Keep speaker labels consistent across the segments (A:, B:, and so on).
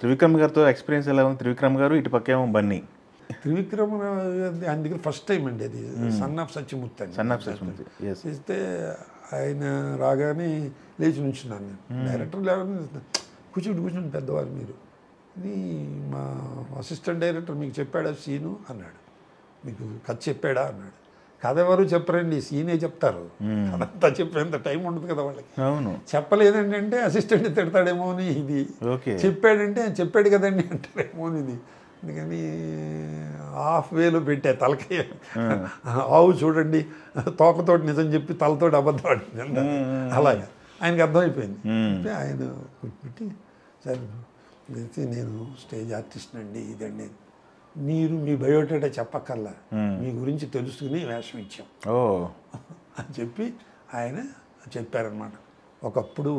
A: త్రివిక్రమ్ గారితో ఎక్స్పీరియన్స్ ఎలా ఉంది? త్రివిక్రమ్ గారు, ఇటు పక్కేమో బన్నీ.
B: త్రివిక్రమ్ ఆయన దగ్గర ఫస్ట్ టైం అండి అది, సన్ ఆఫ్ సత్యమూర్తి అని.
A: Son of Satyamurthy, yes.
B: చేస్తే ఆయన రాగానే లేచి నుంచున్నాను నేను. డైరెక్టర్ లేవని కూర్చోండి పెద్దవారు మీరు, ఇది మా అసిస్టెంట్ డైరెక్టర్ మీకు చెప్పాడా సీను అన్నాడు. మీకు కథ చెప్పాడా అన్నాడు. కథ ఎవరు చెప్పరండి, సీనే చెప్తారు. అదంతా చెప్పేంత టైం ఉండదు కదా వాళ్ళకి.
A: అవును.
B: చెప్పలేదండి అంటే అసిస్టెంట్ తిడతాడేమో అని ఇది, చెప్పాడంటే చెప్పాడు కదండి అంటారేమో అని ఇది. అందుకని హాఫ్ వేలో పెట్టే తలకి ఆవు చూడండి తోకతోటి నిజం చెప్పి తలతోటి అబద్ధం ఆడింది అలాగా ఆయనకి అర్థమైపోయింది. ఆయన పెట్టి సరే నేను స్టేజ్ ఆర్టిస్ట్ అండి ఇదండి, మీరు మీ బయోడేటా చెప్పక్కర్లా, మీ గురించి తెలుసుకుని వేషం ఇచ్చాం అని చెప్పి ఆయన చెప్పారనమాట. ఒకప్పుడు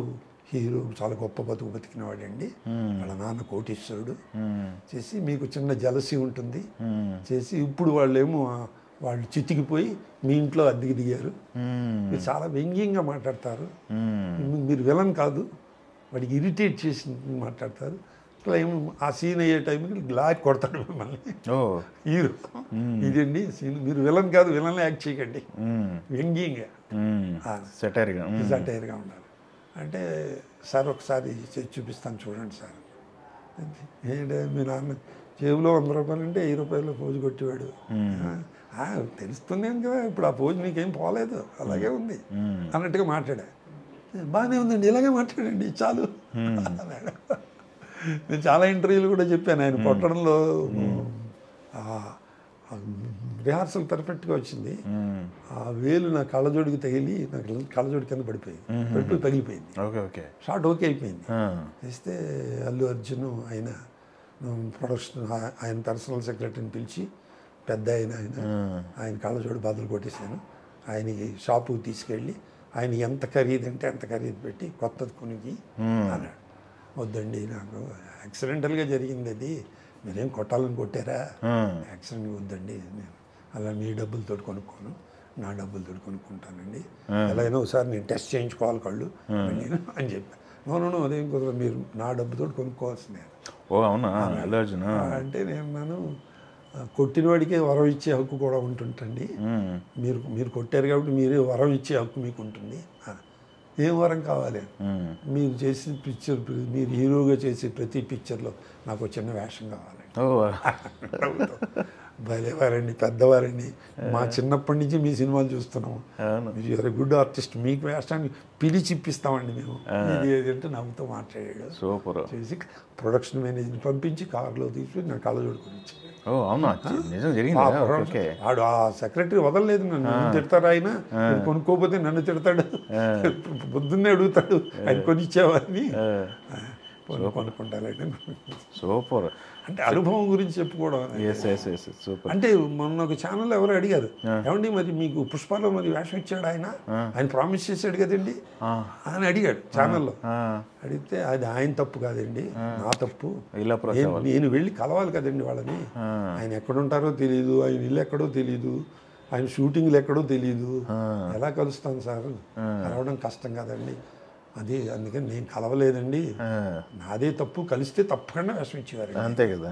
B: హీరో చాలా గొప్ప బతుకు బతికినవాడండి, వాళ్ళ నాన్న కోటీశ్వరుడు చేసి మీకు చిన్న జలసి ఉంటుంది చేసి, ఇప్పుడు వాళ్ళు చితికిపోయి మీ ఇంట్లో అద్దెకి దిగారు, మీరు చాలా వ్యంగ్యంగా మాట్లాడతారు, మీరు విలన్ కాదు, వాడికి ఇరిటేట్ చేసి మాట్లాడతారు. ఆ సీన్ అయ్యే టైంకి లాక్ కొడతాడు మిమ్మల్ని హీరో, ఇదండి సీన్, మీరు విలన్ కాదు, విలన్ యాక్ట్ చేయకండి, వ్యంగ్యంగా సెటైర్గా ఉండాలి అంటే, సార్ ఒకసారి చూపిస్తాను చూడండి సార్. ఏంటంటే మీ నాన్న జేబులో 100 రూపాయలు అంటే 1000 రూపాయలు పోజు కొట్టేవాడు, తెలుస్తుంది కదా ఇప్పుడు ఆ పోజు మీకేం పోలేదు అలాగే ఉంది అన్నట్టుగా మాట్లాడా. బాగానే ఉందండి, ఇలాగే మాట్లాడండి చాలు అన్నాడు. నేను చాలా ఇంటర్వ్యూలు కూడా చెప్పాను, ఆయన కొట్టడంలో రిహార్సల్ పర్ఫెక్ట్గా వచ్చింది, ఆ వేలు నా కళ్ళజోడికి తగిలి నాకు కళ్ళజోడి కింద పడిపోయింది, పగిలిపోయింది, షార్ట్ ఓకే అయిపోయింది. చేస్తే అల్లు అర్జున్ ఆయన ప్రొడక్షన్ ఆయన పర్సనల్ సెక్రటరీని పిలిచి పెద్ద ఆయన కళ్ళజోడు బదులు కొట్టేశాను, ఆయనకి షాపుకి తీసుకెళ్ళి ఆయన ఎంత ఖరీదు అంటే అంత ఖరీదు పెట్టి కొత్తది కొనికి అన్నాడు. వద్దండి నాకు యాక్సిడెంటల్గా జరిగింది అది, మీరేం కొట్టాలని కొట్టారా, యాక్సిడెంట్ వద్దండి, నేను అలా మీ డబ్బులతో కొనుక్కోను, నా డబ్బులతో కొనుక్కుంటానండి, ఎలాగైనా ఒకసారి నేను టెస్ట్ చేయించుకోవాలి కళ్ళు నేను అని చెప్పాను. నో అదేం కుదరదు, మీరు నా డబ్బుతో కొనుక్కోవాల్సిందే. అంటే నేను కొట్టిన వాడికే వరం ఇచ్చే హక్కు కూడా ఉంటుంటండి, మీరు కొట్టారు కాబట్టి మీరే వరం ఇచ్చే హక్కు మీకు ఉంటుంది. ఏం వరం కావాలి, మీరు చేసిన పిక్చర్, మీరు హీరోగా చేసే ప్రతి పిక్చర్లో నాకు చిన్న వేషం కావాలండి. భలేవారండి, పెద్దవారండి, మా చిన్నప్పటి నుంచి మీ సినిమాలు చూస్తున్నాము, మీరు వెరీ గుడ్ ఆర్టిస్ట్, మీకు వేషాన్ని పిలిచి ఇప్పిస్తామండి మేము, ఇది ఏదంటే నవ్వుతో మాట్లాడాడు.
A: సూపర్
B: చేసి ప్రొడక్షన్ మేనేజర్ని పంపించి కారులో తీసుకుని నా కళ్ళజోడు కొనిచ్చాడు. వాడు ఆ సెక్రటరీ వదలలేదు నన్ను, తిడతాడు ఆయన, కొనుక్కోపోతే నన్ను తిడతాడు, పొద్దున్నే అడుగుతాడు ఆయన కొనిచ్చేవాడిని కొనుక్కుంటారండి.
A: సూపర్.
B: అంటే అనుభవం గురించి చెప్పుకోవడం. అంటే మొన్న ఒక ఛానల్ ఎవరు అడిగారు, ఏమండి మరి మీకు పుష్పలో మరి వేషం ఇచ్చాడు ఆయన ప్రామిస్ చేశాడు కదండి అని అడిగాడు ఛానల్లో. అడిగితే అది ఆయన తప్పు కాదండి, నా తప్పు, నేను వెళ్ళి కలవాలి కదండి వాళ్ళని, ఆయన ఎక్కడుంటారో తెలియదు, ఆయన ఇల్లు ఎక్కడో తెలియదు, ఆయన షూటింగ్లు ఎక్కడో తెలియదు, ఎలా కలుస్తాను సార్, కలవడం కష్టం కదండి, అది అందుకని నేను కలవలేదండి, నాదే తప్పు, కలిస్తే తప్పకుండా వేషం ఇచ్చేవారు.
A: అంతే కదా.